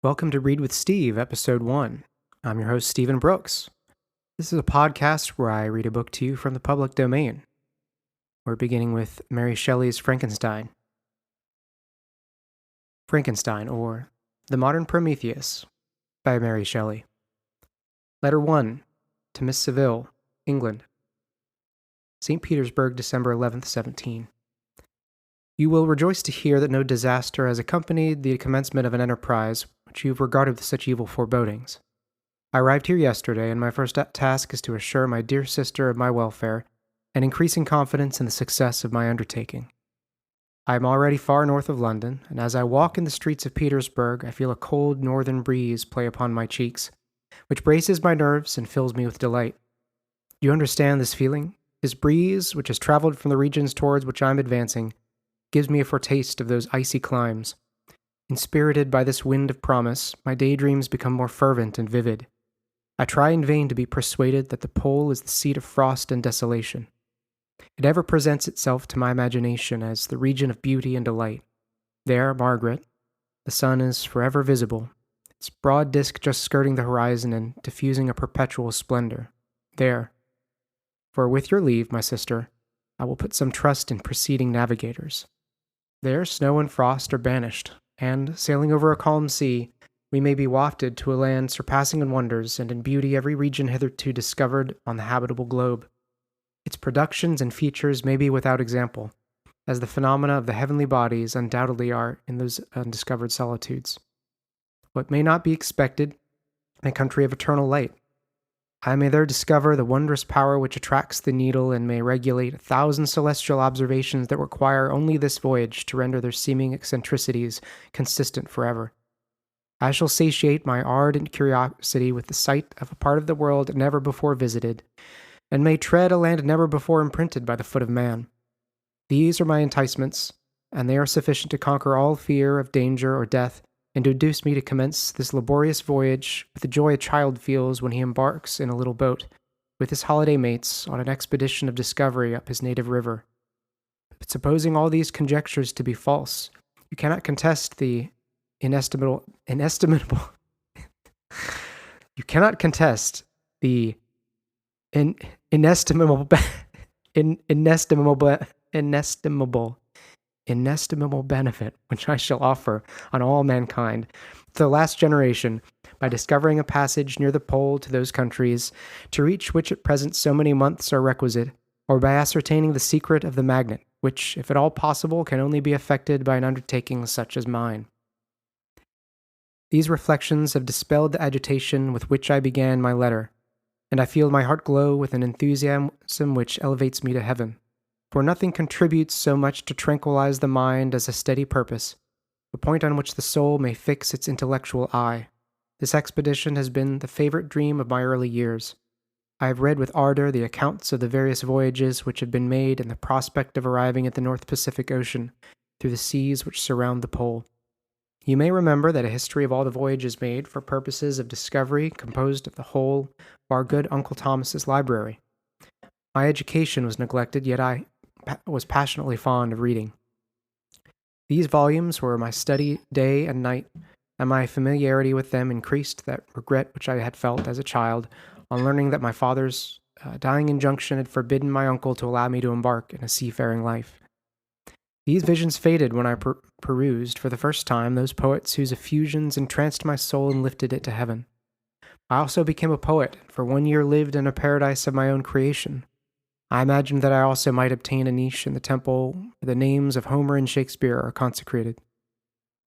Welcome to Read with Steve, Episode 1. I'm your host, Stephen Brooks. This is a podcast where I read a book to you from the public domain. We're beginning with Mary Shelley's Frankenstein. Frankenstein, or The Modern Prometheus, by Mary Shelley. Letter 1, to Miss Seville, England. St. Petersburg, December 11th, 17. You will rejoice to hear that no disaster has accompanied the commencement of an enterprise which you have regarded with such evil forebodings. I arrived here yesterday, and my first task is to assure my dear sister of my welfare and increasing confidence in the success of my undertaking. I am already far north of London, and as I walk in the streets of Petersburg, I feel a cold northern breeze play upon my cheeks, which braces my nerves and fills me with delight. Do you understand this feeling? This breeze, which has traveled from the regions towards which I am advancing, gives me a foretaste of those icy climes. Inspirited by this wind of promise, my daydreams become more fervent and vivid. I try in vain to be persuaded that the pole is the seat of frost and desolation. It ever presents itself to my imagination as the region of beauty and delight. There, Margaret, the sun is forever visible, its broad disk just skirting the horizon and diffusing a perpetual splendor. There, for with your leave, my sister, I will put some trust in preceding navigators. There, snow and frost are banished, and, sailing over a calm sea, we may be wafted to a land surpassing in wonders and in beauty every region hitherto discovered on the habitable globe. Its productions and features may be without example, as the phenomena of the heavenly bodies undoubtedly are in those undiscovered solitudes. What may not be expected in a country of eternal light? I may there discover the wondrous power which attracts the needle and may regulate 1,000 celestial observations that require only this voyage to render their seeming eccentricities consistent forever. I shall satiate my ardent curiosity with the sight of a part of the world never before visited, and may tread a land never before imprinted by the foot of man. These are my enticements, and they are sufficient to conquer all fear of danger or death, and to induce me to commence this laborious voyage with the joy a child feels when he embarks in a little boat, with his holiday mates, on an expedition of discovery up his native river. But supposing all these conjectures to be false, you cannot contest the inestimable you cannot contest the inestimable benefit which I shall offer on all mankind to the last generation by discovering a passage near the pole to those countries, to reach which at present so many months are requisite, or by ascertaining the secret of the magnet, which, if at all possible, can only be effected by an undertaking such as mine. These reflections have dispelled the agitation with which I began my letter, and I feel my heart glow with an enthusiasm which elevates me to heaven. For nothing contributes so much to tranquilize the mind as a steady purpose, a point on which the soul may fix its intellectual eye. This expedition has been the favorite dream of my early years. I have read with ardor the accounts of the various voyages which have been made and the prospect of arriving at the North Pacific Ocean through the seas which surround the pole. You may remember that a history of all the voyages made for purposes of discovery composed of the whole of our good Uncle Thomas's library. My education was neglected, yet I was passionately fond of reading. These volumes were my study day and night, and my familiarity with them increased that regret which I had felt as a child on learning that my father's dying injunction had forbidden my uncle to allow me to embark in a seafaring life. These visions faded when I perused for the first time those poets whose effusions entranced my soul and lifted it to heaven. I also became a poet, and for 1 year lived in a paradise of my own creation. I imagined that I also might obtain a niche in the temple where the names of Homer and Shakespeare are consecrated.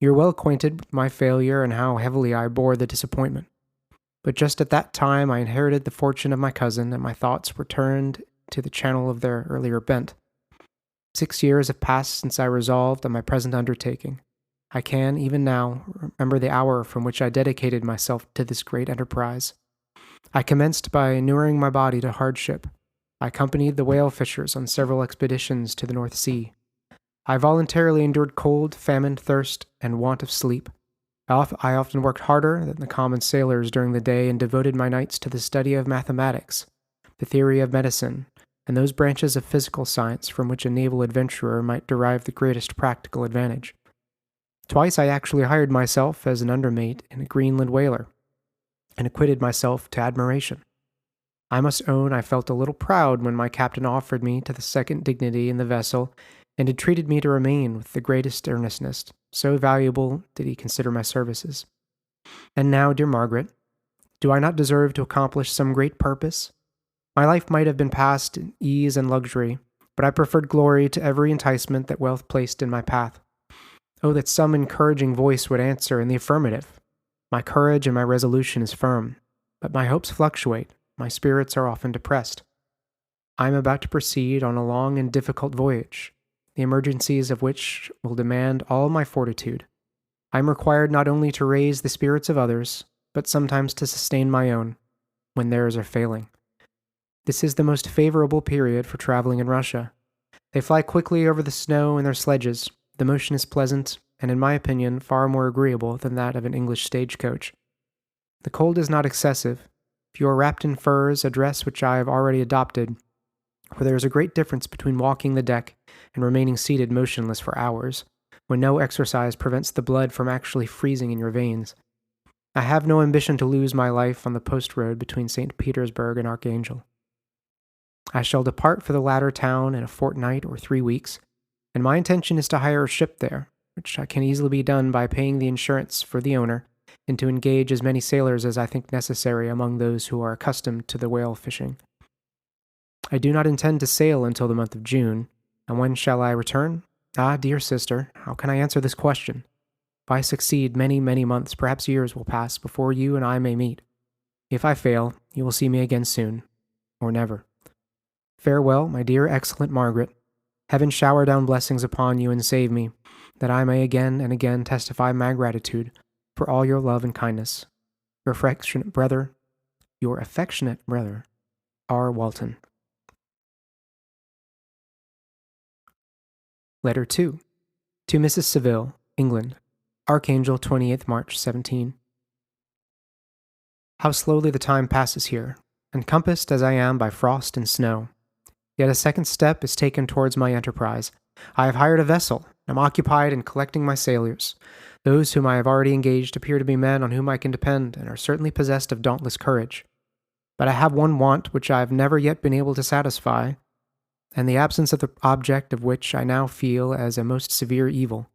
You are well acquainted with my failure and how heavily I bore the disappointment. But just at that time I inherited the fortune of my cousin, and my thoughts were turned to the channel of their earlier bent. 6 years have passed since I resolved on my present undertaking. I can, even now, remember the hour from which I dedicated myself to this great enterprise. I commenced by inuring my body to hardship. I accompanied the whale fishers on several expeditions to the North Sea. I voluntarily endured cold, famine, thirst, and want of sleep. I often worked harder than the common sailors during the day and devoted my nights to the study of mathematics, the theory of medicine, and those branches of physical science from which a naval adventurer might derive the greatest practical advantage. Twice I actually hired myself as an undermate in a Greenland whaler, and acquitted myself to admiration. I must own I felt a little proud when my captain offered me to the second dignity in the vessel, and entreated me to remain with the greatest earnestness, so valuable did he consider my services. And now, dear Margaret, do I not deserve to accomplish some great purpose? My life might have been passed in ease and luxury, but I preferred glory to every enticement that wealth placed in my path. Oh, that some encouraging voice would answer in the affirmative! My courage and my resolution is firm, but my hopes fluctuate, my spirits are often depressed. I am about to proceed on a long and difficult voyage, the emergencies of which will demand all my fortitude. I am required not only to raise the spirits of others, but sometimes to sustain my own, when theirs are failing. This is the most favorable period for traveling in Russia. They fly quickly over the snow in their sledges. The motion is pleasant, and in my opinion, far more agreeable than that of an English stagecoach. The cold is not excessive. If you are wrapped in furs, a dress which I have already adopted, for there is a great difference between walking the deck and remaining seated motionless for hours, when no exercise prevents the blood from actually freezing in your veins. I have no ambition to lose my life on the post road between St. Petersburg and Archangel. I shall depart for the latter town in a fortnight or 3 weeks, and my intention is to hire a ship there, which can easily be done by paying the insurance for the owner, and to engage as many sailors as I think necessary among those who are accustomed to the whale fishing. I do not intend to sail until the month of June, and when shall I return? Ah, dear sister, how can I answer this question? If I succeed, many, many months, perhaps years, will pass before you and I may meet. If I fail, you will see me again soon, or never. Farewell, my dear, excellent Margaret. Heaven shower down blessings upon you and save me, that I may again and again testify my gratitude for all your love and kindness. Your affectionate brother, R. Walton. Letter 2. To Mrs. Saville, England. Archangel, 28th March, 17. How slowly the time passes here, encompassed as I am by frost and snow. Yet a second step is taken towards my enterprise. I have hired a vessel, and am occupied in collecting my sailors. Those whom I have already engaged appear to be men on whom I can depend, and are certainly possessed of dauntless courage. But I have one want which I have never yet been able to satisfy, and the absence of the object of which I now feel as a most severe evil.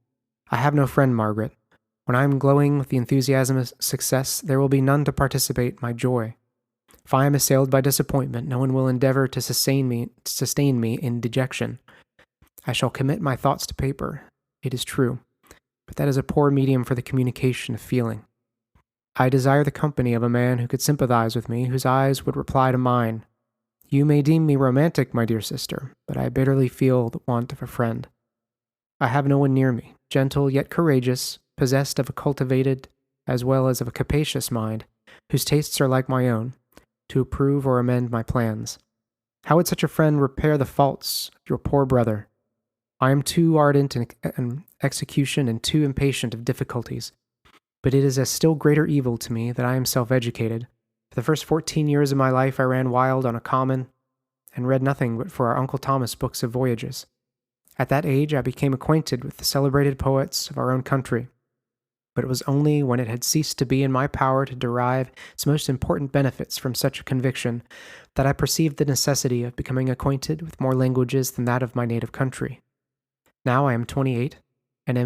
I have no friend, Margaret. When I am glowing with the enthusiasm of success, there will be none to participate my joy. If I am assailed by disappointment, no one will endeavor to sustain me in dejection. I shall commit my thoughts to paper, it is true, but that is a poor medium for the communication of feeling. I desire the company of a man who could sympathize with me, whose eyes would reply to mine. You may deem me romantic, my dear sister, but I bitterly feel the want of a friend. I have no one near me, gentle yet courageous, possessed of a cultivated as well as of a capacious mind, whose tastes are like my own, to approve or amend my plans. How would such a friend repair the faults of your poor brother? I am too ardent in execution and too impatient of difficulties, but it is a still greater evil to me that I am self-educated. For the first 14 years of my life I ran wild on a common, and read nothing but for our Uncle Thomas books of voyages. At that age I became acquainted with the celebrated poets of our own country, but it was only when it had ceased to be in my power to derive its most important benefits from such a conviction that I perceived the necessity of becoming acquainted with more languages than that of my native country. Now I am 28, and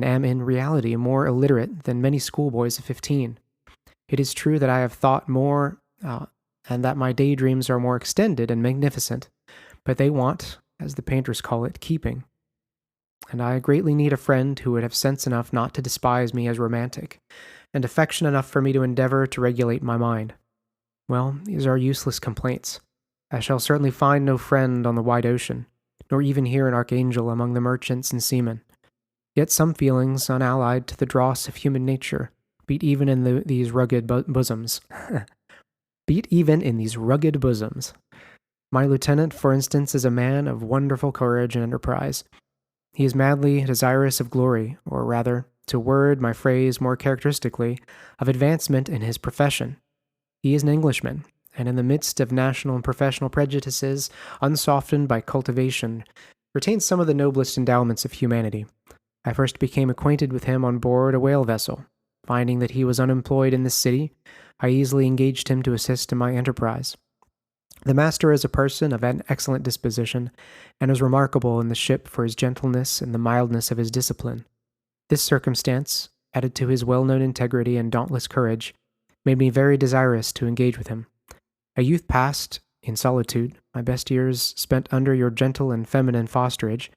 am in reality more illiterate than many schoolboys of 15. It is true that I have thought more, and that my daydreams are more extended and magnificent, but they want, as the painters call it, keeping. And I greatly need a friend who would have sense enough not to despise me as romantic, and affection enough for me to endeavor to regulate my mind. Well, these are useless complaints. I shall certainly find no friend on the wide ocean, nor even here in Archangel among the merchants and seamen. Yet some feelings, unallied to the dross of human nature, beat even in these rugged bosoms. My lieutenant, for instance, is a man of wonderful courage and enterprise. He is madly desirous of glory, or rather, to word my phrase more characteristically, of advancement in his profession. He is an Englishman, and in the midst of national and professional prejudices, unsoftened by cultivation, retains some of the noblest endowments of humanity. I first became acquainted with him on board a whale vessel. Finding that he was unemployed in this city, I easily engaged him to assist in my enterprise. The master is a person of an excellent disposition, and is remarkable in the ship for his gentleness and the mildness of his discipline. This circumstance, added to his well-known integrity and dauntless courage, made me very desirous to engage with him. A youth passed in solitude, my best years spent under your gentle and feminine fosterage,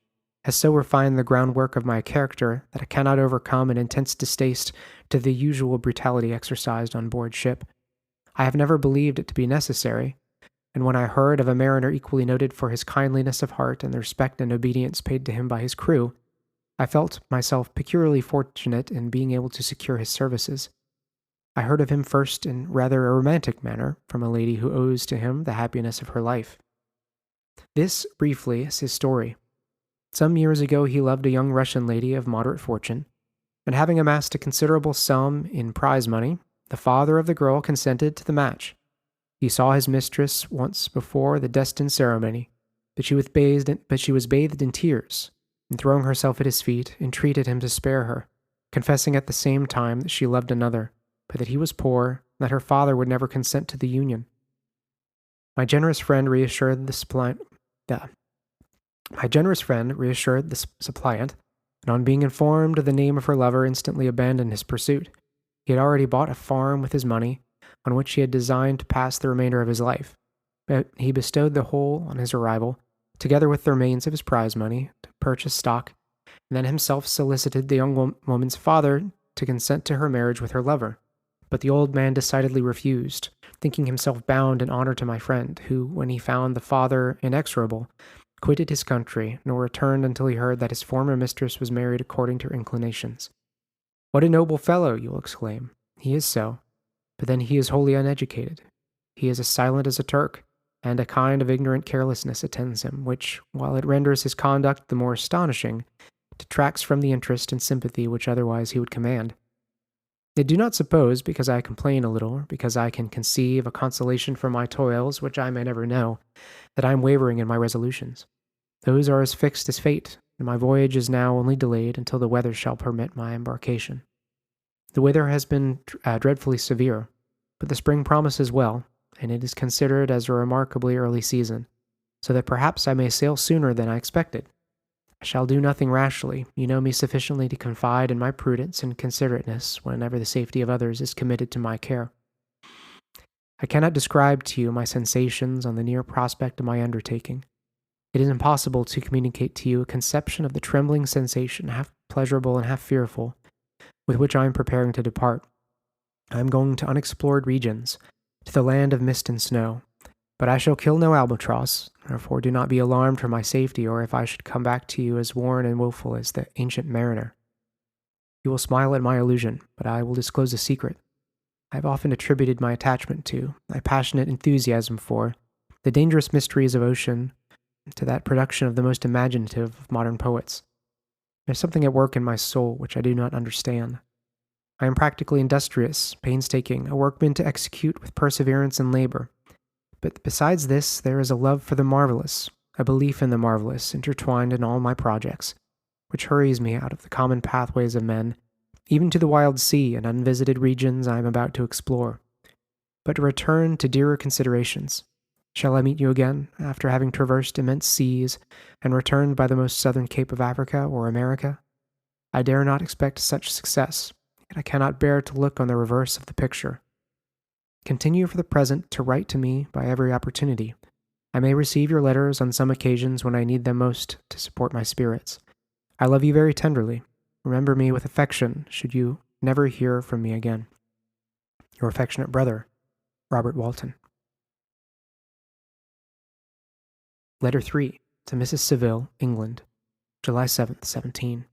has so refined the groundwork of my character that I cannot overcome an intense distaste to the usual brutality exercised on board ship. I have never believed it to be necessary, and when I heard of a mariner equally noted for his kindliness of heart and the respect and obedience paid to him by his crew, I felt myself peculiarly fortunate in being able to secure his services. I heard of him first in rather a romantic manner from a lady who owes to him the happiness of her life. This, briefly, is his story. Some years ago he loved a young Russian lady of moderate fortune, and having amassed a considerable sum in prize money, the father of the girl consented to the match. He saw his mistress once before the destined ceremony, but she was bathed in tears, and throwing herself at his feet, entreated him to spare her, confessing at the same time that she loved another, but that he was poor, and that her father would never consent to the union. My generous friend reassured the suppliant, and on being informed of the name of her lover, instantly abandoned his pursuit. He had already bought a farm with his money, on which he had designed to pass the remainder of his life, but he bestowed the whole on his arrival, together with the remains of his prize money, to purchase stock, and then himself solicited the young woman's father to consent to her marriage with her lover. But the old man decidedly refused, thinking himself bound in honor to my friend, who, when he found the father inexorable, quitted his country, nor returned until he heard that his former mistress was married according to her inclinations. What a noble fellow, you will exclaim. He is so, but then he is wholly uneducated. He is as silent as a Turk, and a kind of ignorant carelessness attends him, which, while it renders his conduct the more astonishing, detracts from the interest and sympathy which otherwise he would command. Yet do not suppose, because I complain a little, or because I can conceive a consolation for my toils which I may never know, that I am wavering in my resolutions. Those are as fixed as fate, and my voyage is now only delayed until the weather shall permit my embarkation. The weather has been dreadfully severe, but the spring promises well, and it is considered as a remarkably early season, so that perhaps I may sail sooner than I expected. I shall do nothing rashly. You know me sufficiently to confide in my prudence and considerateness whenever the safety of others is committed to my care. I cannot describe to you my sensations on the near prospect of my undertaking. It is impossible to communicate to you a conception of the trembling sensation, half pleasurable and half fearful, with which I am preparing to depart. I am going to unexplored regions, to the land of mist and snow, but I shall kill no albatross, therefore do not be alarmed for my safety, or if I should come back to you as worn and woeful as the ancient mariner. You will smile at my illusion, but I will disclose a secret. I have often attributed my attachment to, my passionate enthusiasm for, the dangerous mysteries of ocean, to that production of the most imaginative of modern poets. There is something at work in my soul which I do not understand. I am practically industrious, painstaking, a workman to execute with perseverance and labor. But besides this, there is a love for the marvelous, a belief in the marvelous, intertwined in all my projects, which hurries me out of the common pathways of men, even to the wild sea and unvisited regions I am about to explore. But to return to dearer considerations. Shall I meet you again, after having traversed immense seas, and returned by the most southern cape of Africa or America? I dare not expect such success, yet I cannot bear to look on the reverse of the picture. Continue for the present to write to me by every opportunity. I may receive your letters on some occasions when I need them most to support my spirits. I love you very tenderly. Remember me with affection, should you never hear from me again. Your affectionate brother, Robert Walton. Letter 3 to Mrs. Seville, England, July 7th, 17.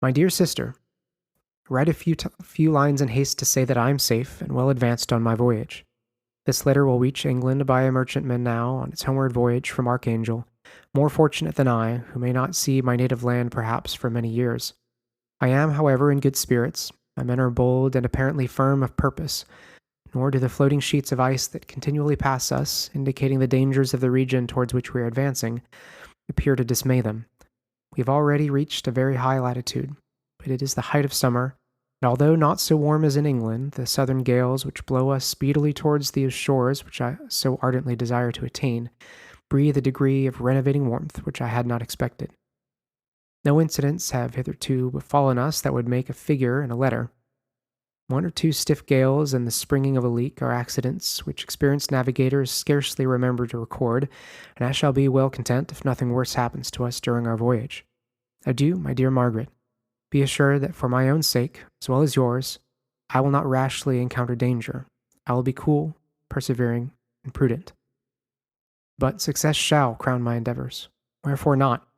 My dear sister, write a few lines in haste to say that I am safe and well advanced on my voyage. This letter will reach England by a merchantman now on its homeward voyage from Archangel, more fortunate than I, who may not see my native land perhaps for many years. I am, however, in good spirits. My men are bold and apparently firm of purpose, nor do the floating sheets of ice that continually pass us, indicating the dangers of the region towards which we are advancing, appear to dismay them. We have already reached a very high latitude, but it is the height of summer, and although not so warm as in England, the southern gales which blow us speedily towards those shores which I so ardently desire to attain, breathe a degree of renovating warmth which I had not expected. No incidents have hitherto befallen us that would make a figure in a letter. One or two stiff gales and the springing of a leak are accidents which experienced navigators scarcely remember to record, and I shall be well content if nothing worse happens to us during our voyage. Adieu, my dear Margaret. Be assured that for my own sake, as well as yours, I will not rashly encounter danger. I will be cool, persevering, and prudent. But success shall crown my endeavors. Wherefore not?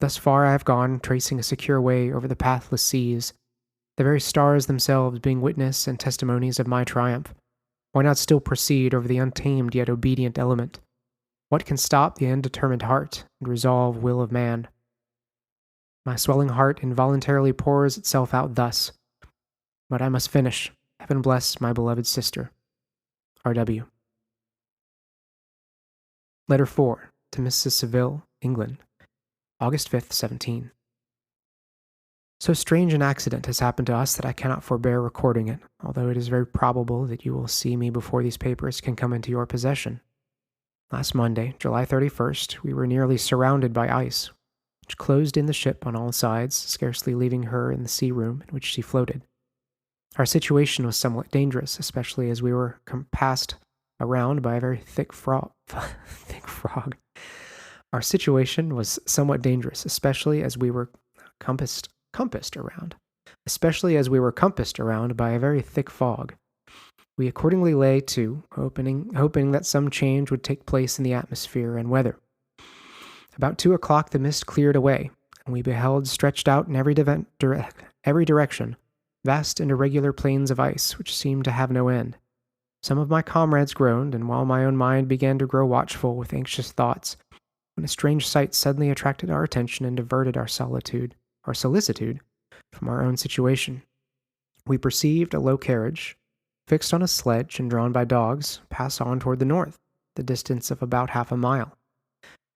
Thus far I have gone, tracing a secure way over the pathless seas, the very stars themselves being witness and testimonies of my triumph. Why not still proceed over the untamed yet obedient element? What can stop the undetermined heart and resolve will of man? My swelling heart involuntarily pours itself out thus. But I must finish. Heaven bless my beloved sister. R.W. Letter 4 to Mrs. Seville, England, August 5th, 17. So strange an accident has happened to us that I cannot forbear recording it, although it is very probable that you will see me before these papers can come into your possession. Last Monday, July 31st, we were nearly surrounded by ice, which closed in the ship on all sides, scarcely leaving her in the sea room in which she floated. Our situation was somewhat dangerous, especially as we were compassed around by a very thick frog. Our situation was somewhat dangerous, especially as we were compassed around by a very thick fog. We accordingly lay to, hoping that some change would take place in the atmosphere and weather. About 2 o'clock the mist cleared away, and we beheld stretched out in every direction vast and irregular plains of ice which seemed to have no end. Some of my comrades groaned, and while my own mind began to grow watchful with anxious thoughts, when a strange sight suddenly attracted our attention and diverted our solicitude from our own situation. We perceived a low carriage, fixed on a sledge and drawn by dogs, pass on toward the north, the distance of about half a mile.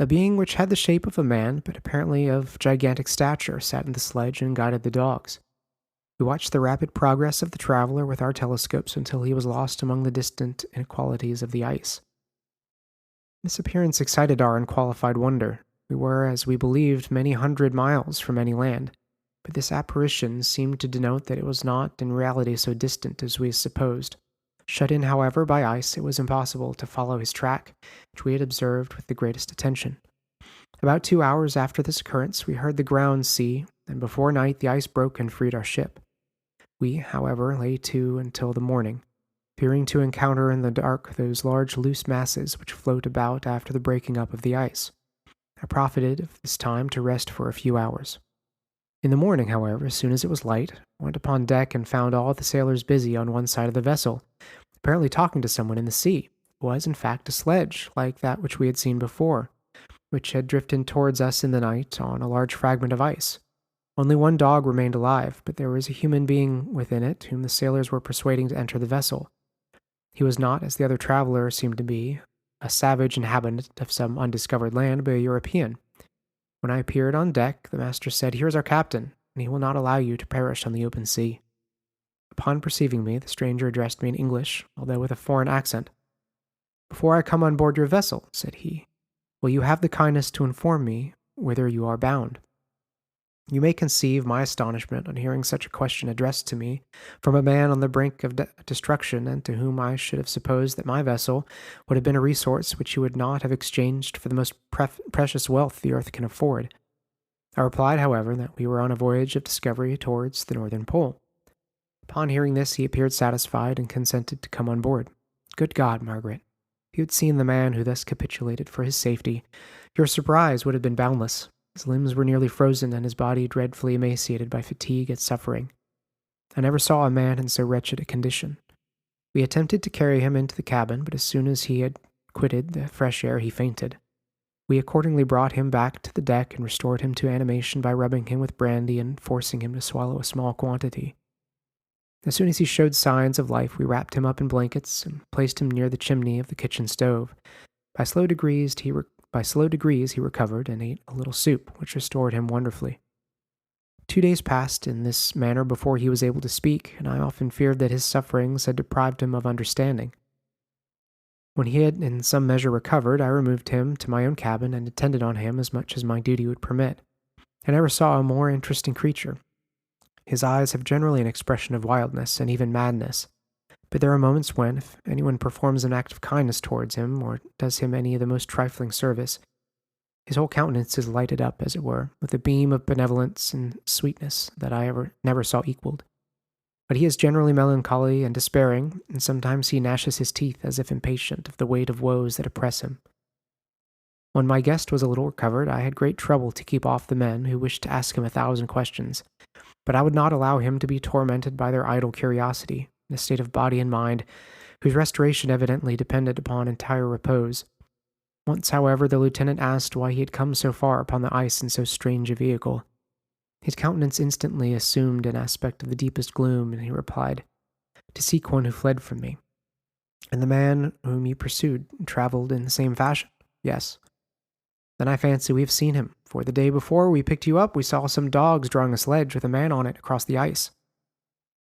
A being which had the shape of a man, but apparently of gigantic stature, sat in the sledge and guided the dogs. We watched the rapid progress of the traveler with our telescopes until he was lost among the distant inequalities of the ice. This appearance excited our unqualified wonder. We were, as we believed, many hundred miles from any land, but this apparition seemed to denote that it was not in reality so distant as we supposed. Shut in, however, by ice, it was impossible to follow his track, which we had observed with the greatest attention. About 2 hours after this occurrence, we heard the ground sea, and before night the ice broke and freed our ship. We, however, lay to until the morning, fearing to encounter in the dark those large loose masses which float about after the breaking up of the ice. I profited of this time to rest for a few hours. In the morning, however, as soon as it was light, I went upon deck and found all the sailors busy on one side of the vessel, apparently talking to someone in the sea. It was, in fact, a sledge, like that which we had seen before, which had drifted towards us in the night on a large fragment of ice. Only one dog remained alive, but there was a human being within it whom the sailors were persuading to enter the vessel. He was not, as the other traveler seemed to be, a savage inhabitant of some undiscovered land, but a European. When I appeared on deck, the master said, "Here is our captain, and he will not allow you to perish on the open sea." Upon perceiving me, the stranger addressed me in English, although with a foreign accent. "Before I come on board your vessel," said he, "will you have the kindness to inform me whither you are bound?" You may conceive my astonishment on hearing such a question addressed to me from a man on the brink of destruction, and to whom I should have supposed that my vessel would have been a resource which he would not have exchanged for the most precious wealth the earth can afford. I replied, however, that we were on a voyage of discovery towards the Northern Pole. Upon hearing this, he appeared satisfied and consented to come on board. Good God, Margaret, if you had seen the man who thus capitulated for his safety, your surprise would have been boundless. His limbs were nearly frozen, and his body dreadfully emaciated by fatigue and suffering. I never saw a man in so wretched a condition. We attempted to carry him into the cabin, but as soon as he had quitted the fresh air, he fainted. We accordingly brought him back to the deck and restored him to animation by rubbing him with brandy and forcing him to swallow a small quantity. As soon as he showed signs of life, we wrapped him up in blankets and placed him near the chimney of the kitchen stove. By slow degrees By slow degrees he recovered and ate a little soup, which restored him wonderfully. 2 days passed in this manner before he was able to speak, and I often feared that his sufferings had deprived him of understanding. When he had in some measure recovered, I removed him to my own cabin and attended on him as much as my duty would permit. I never saw a more interesting creature. His eyes have generally an expression of wildness and even madness, but there are moments when, if anyone performs an act of kindness towards him or does him any of the most trifling service, his whole countenance is lighted up, as it were, with a beam of benevolence and sweetness that I never saw equaled. But he is generally melancholy and despairing, and sometimes he gnashes his teeth as if impatient of the weight of woes that oppress him. When my guest was a little recovered, I had great trouble to keep off the men who wished to ask him 1,000 questions, but I would not allow him to be tormented by their idle curiosity, in a state of body and mind whose restoration evidently depended upon entire repose. Once, however, the lieutenant asked why he had come so far upon the ice in so strange a vehicle. His countenance instantly assumed an aspect of the deepest gloom, and he replied, "To seek one who fled from me." "And the man whom you pursued traveled in the same fashion?" "Yes." "Then I fancy we have seen him, for the day before we picked you up we saw some dogs drawing a sledge with a man on it across the ice."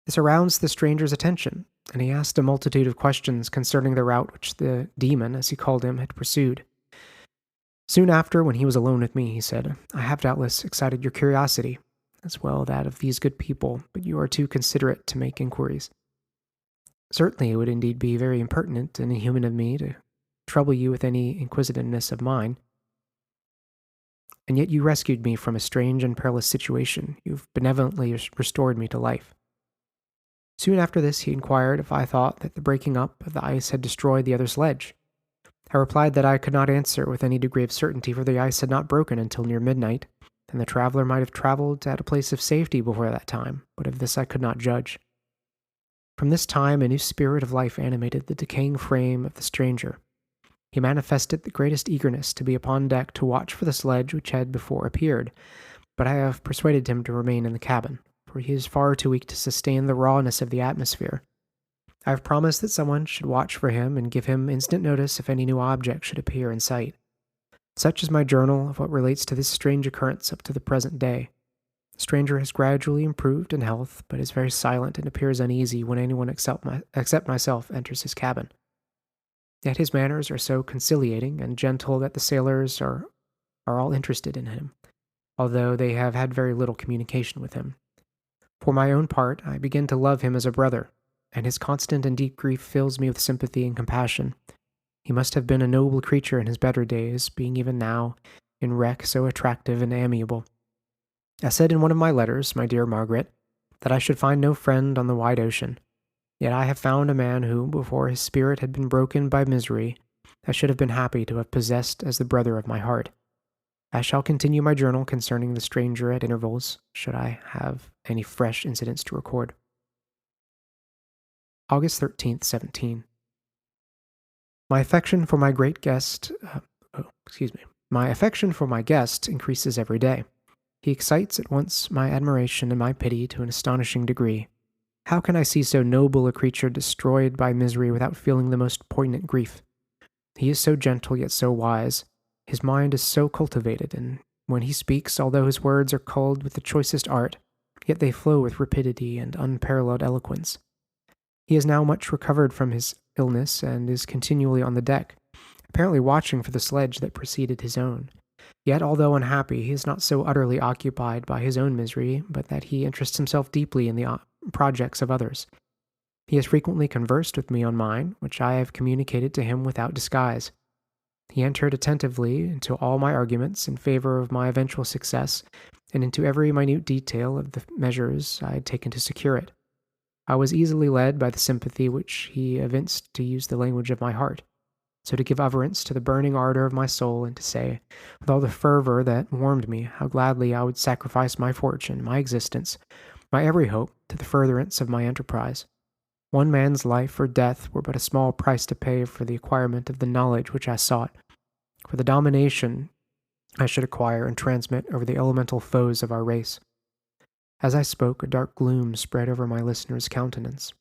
This aroused the stranger's attention, and he asked a multitude of questions concerning the route which the demon, as he called him, had pursued. Soon after, when he was alone with me, he said, "I have doubtless excited your curiosity, as well that of these good people, but you are too considerate to make inquiries." "Certainly it would indeed be very impertinent and inhuman of me to trouble you with any inquisitiveness of mine. And yet you rescued me from a strange and perilous situation. You've benevolently restored me to life." Soon after this, he inquired if I thought that the breaking up of the ice had destroyed the other sledge. I replied that I could not answer with any degree of certainty, for the ice had not broken until near midnight, and the traveler might have traveled at a place of safety before that time, but of this I could not judge. From this time, a new spirit of life animated the decaying frame of the stranger. He manifested the greatest eagerness to be upon deck to watch for the sledge which had before appeared, but I have persuaded him to remain in the cabin, for he is far too weak to sustain the rawness of the atmosphere. I have promised that someone should watch for him and give him instant notice if any new object should appear in sight. Such is my journal of what relates to this strange occurrence up to the present day. The stranger has gradually improved in health, but is very silent and appears uneasy when anyone except myself enters his cabin. Yet his manners are so conciliating and gentle that the sailors are all interested in him, although they have had very little communication with him. For my own part, I begin to love him as a brother, and his constant and deep grief fills me with sympathy and compassion. He must have been a noble creature in his better days, being even now in wreck so attractive and amiable. I said in one of my letters, my dear Margaret, that I should find no friend on the wide ocean. Yet I have found a man who, before his spirit had been broken by misery, I should have been happy to have possessed as the brother of my heart. I shall continue my journal concerning the stranger at intervals, should I have any fresh incidents to record. August 13th, 17. My affection for my guest increases every day. He excites at once my admiration and my pity to an astonishing degree. How can I see so noble a creature destroyed by misery without feeling the most poignant grief? He is so gentle yet so wise. His mind is so cultivated, and when he speaks, although his words are culled with the choicest art, yet they flow with rapidity and unparalleled eloquence. He is now much recovered from his illness and is continually on the deck, apparently watching for the sledge that preceded his own. Yet, although unhappy, he is not so utterly occupied by his own misery, but that he interests himself deeply in the projects of others. He has frequently conversed with me on mine, which I have communicated to him without disguise. He entered attentively into all my arguments in favor of my eventual success, and into every minute detail of the measures I had taken to secure it. I was easily led by the sympathy which he evinced to use the language of my heart, so to give utterance to the burning ardor of my soul, and to say, with all the fervor that warmed me, how gladly I would sacrifice my fortune, my existence, my every hope, to the furtherance of my enterprise. One man's life or death were but a small price to pay for the acquirement of the knowledge which I sought, for the domination I should acquire and transmit over the elemental foes of our race. As I spoke, a dark gloom spread over my listener's countenance.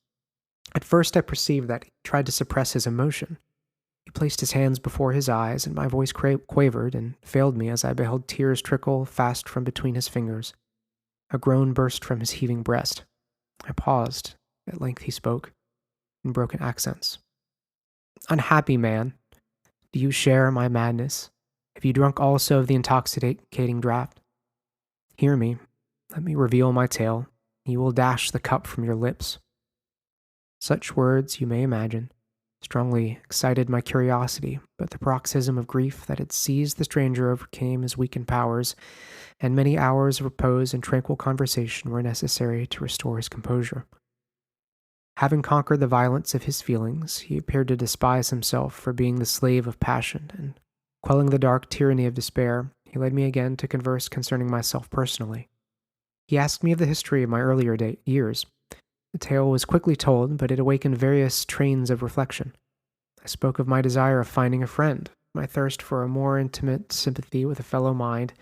At first I perceived that he tried to suppress his emotion, He placed his hands before his eyes, and my voice quavered and failed me as I beheld tears trickle fast from between his fingers. A groan burst from his heaving breast. I paused. At length he spoke, in broken accents. "Unhappy man, do you share my madness? Have you drunk also of the intoxicating draught? Hear me. Let me reveal my tale. You will dash the cup from your lips." Such words, you may imagine, strongly excited my curiosity, but the paroxysm of grief that had seized the stranger overcame his weakened powers, and many hours of repose and tranquil conversation were necessary to restore his composure. Having conquered the violence of his feelings, he appeared to despise himself for being the slave of passion, and, quelling the dark tyranny of despair, he led me again to converse concerning myself personally. He asked me of the history of my earlier years. The tale was quickly told, but it awakened various trains of reflection. I spoke of my desire of finding a friend, my thirst for a more intimate sympathy with a fellow mind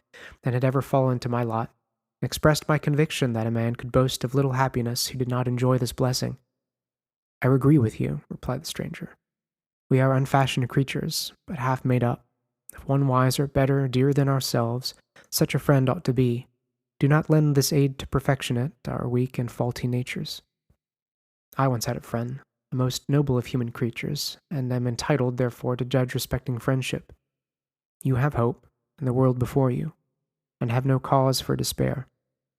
than had ever fallen to my lot, and expressed my conviction that a man could boast of little happiness who did not enjoy this blessing. "I agree with you," replied the stranger. "We are unfashioned creatures, but half made up. If one wiser, better, dearer than ourselves, such a friend ought to be. Do not lend this aid to perfectionate our weak and faulty natures. I once had a friend, the most noble of human creatures, and am entitled, therefore, to judge respecting friendship. You have hope, and the world before you, and have no cause for despair.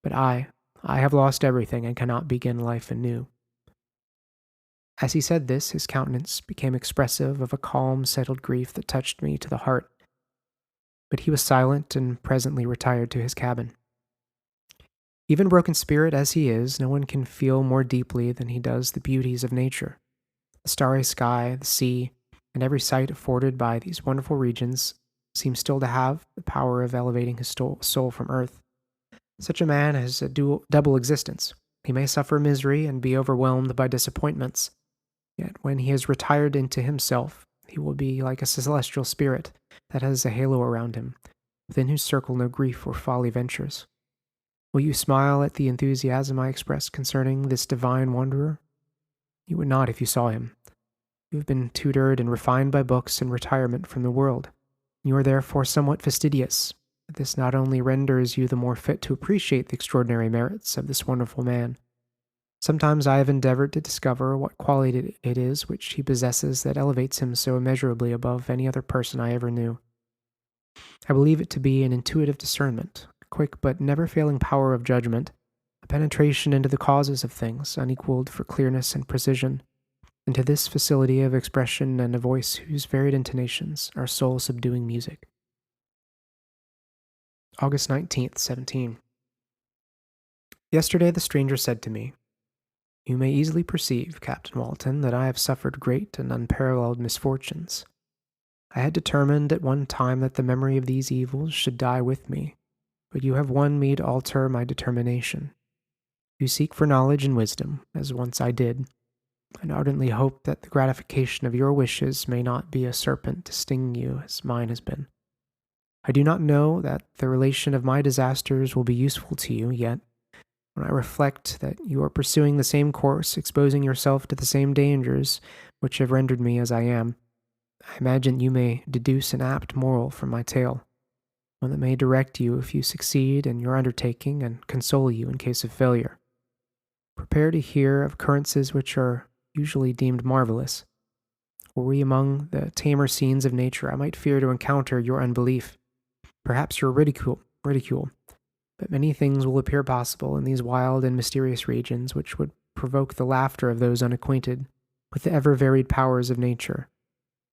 But I have lost everything and cannot begin life anew." As he said this, his countenance became expressive of a calm, settled grief that touched me to the heart. But he was silent and presently retired to his cabin. Even broken spirit as he is, no one can feel more deeply than he does the beauties of nature. The starry sky, the sea, and every sight afforded by these wonderful regions seem still to have the power of elevating his soul from earth. Such a man has a double existence. He may suffer misery and be overwhelmed by disappointments. Yet when he has retired into himself, he will be like a celestial spirit that has a halo around him, within whose circle no grief or folly ventures. Will you smile at the enthusiasm I express concerning this divine wanderer? You would not if you saw him. You have been tutored and refined by books and retirement from the world. You are therefore somewhat fastidious. This not only renders you the more fit to appreciate the extraordinary merits of this wonderful man. Sometimes I have endeavored to discover what quality it is which he possesses that elevates him so immeasurably above any other person I ever knew. I believe it to be an intuitive discernment, a quick but never-failing power of judgment, a penetration into the causes of things, unequaled for clearness and precision, and to this facility of expression and a voice whose varied intonations are soul-subduing music. August 19th, 17. Yesterday the stranger said to me, "You may easily perceive, Captain Walton, that I have suffered great and unparalleled misfortunes. I had determined at one time that the memory of these evils should die with me, but you have won me to alter my determination. You seek for knowledge and wisdom, as once I did, and ardently hope that the gratification of your wishes may not be a serpent to sting you as mine has been. I do not know that the relation of my disasters will be useful to you, yet when I reflect that you are pursuing the same course, exposing yourself to the same dangers which have rendered me as I am, I imagine you may deduce an apt moral from my tale, one that may direct you if you succeed in your undertaking and console you in case of failure. Prepare to hear of occurrences which are usually deemed marvelous. Were we among the tamer scenes of nature, I might fear to encounter your unbelief, perhaps your ridicule, but many things will appear possible in these wild and mysterious regions which would provoke the laughter of those unacquainted with the ever-varied powers of nature.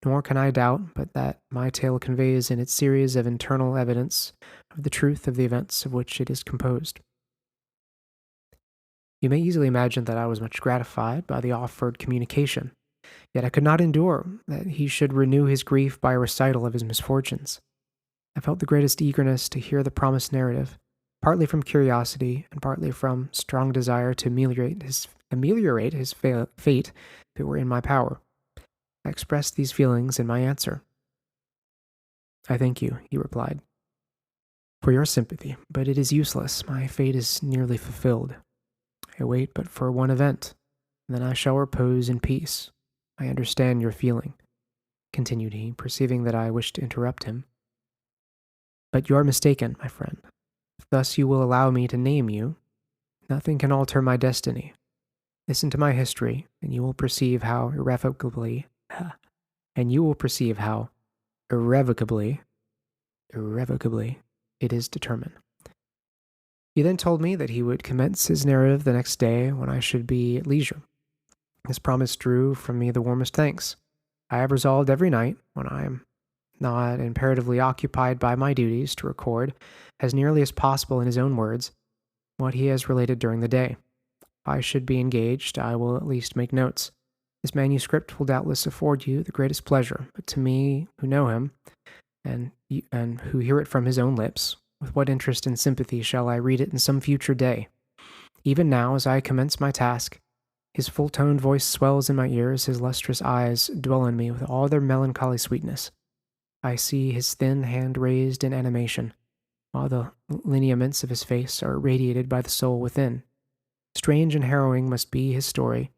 Nor can I doubt but that my tale conveys in its series of internal evidence of the truth of the events of which it is composed. You may easily imagine that I was much gratified by the offered communication, yet I could not endure that he should renew his grief by a recital of his misfortunes. I felt the greatest eagerness to hear the promised narrative, partly from curiosity and partly from strong desire to ameliorate his fate if it were in my power. I expressed these feelings in my answer. "I thank you," he replied, "for your sympathy, but it is useless. My fate is nearly fulfilled. I wait but for one event, and then I shall repose in peace. I understand your feeling. continued he, perceiving that I wished to interrupt him. But you are mistaken, my friend. If thus you will allow me to name you, nothing can alter my destiny. Listen to my history, and you will perceive how irrevocably, irrevocably, it is determined. He then told me that he would commence his narrative the next day when I should be at leisure. His promise drew from me the warmest thanks. I have resolved every night, when I am not imperatively occupied by my duties, to record, as nearly as possible in his own words, what he has related during the day. If I should be engaged, I will at least make notes. This manuscript will doubtless afford you the greatest pleasure, but to me, who know him, and who hear it from his own lips, with what interest and sympathy shall I read it in some future day? Even now, as I commence my task, his full-toned voice swells in my ears, his lustrous eyes dwell on me with all their melancholy sweetness. I see his thin hand raised in animation, while the lineaments of his face are radiated by the soul within. Strange and harrowing must be his story,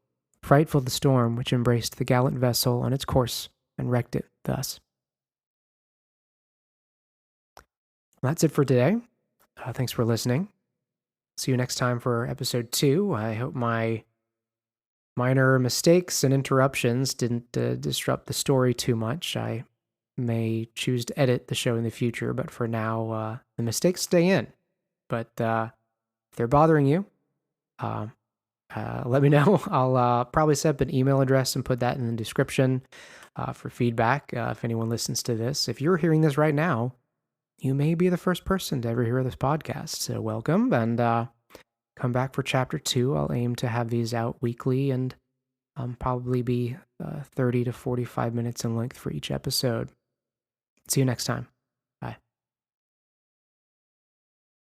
frightful the storm which embraced the gallant vessel on its course and wrecked it thus. That's it for today. Thanks for listening. See you next time for episode 2. I hope my minor mistakes and interruptions didn't disrupt the story too much. I may choose to edit the show in the future, but for now, the mistakes stay in. But if they're bothering you, let me know. I'll probably set up an email address and put that in the description for feedback if anyone listens to this. If you're hearing this right now, you may be the first person to ever hear this podcast, so welcome, and come back for Chapter 2. I'll aim to have these out weekly and probably be 30 to 45 minutes in length for each episode. See you next time.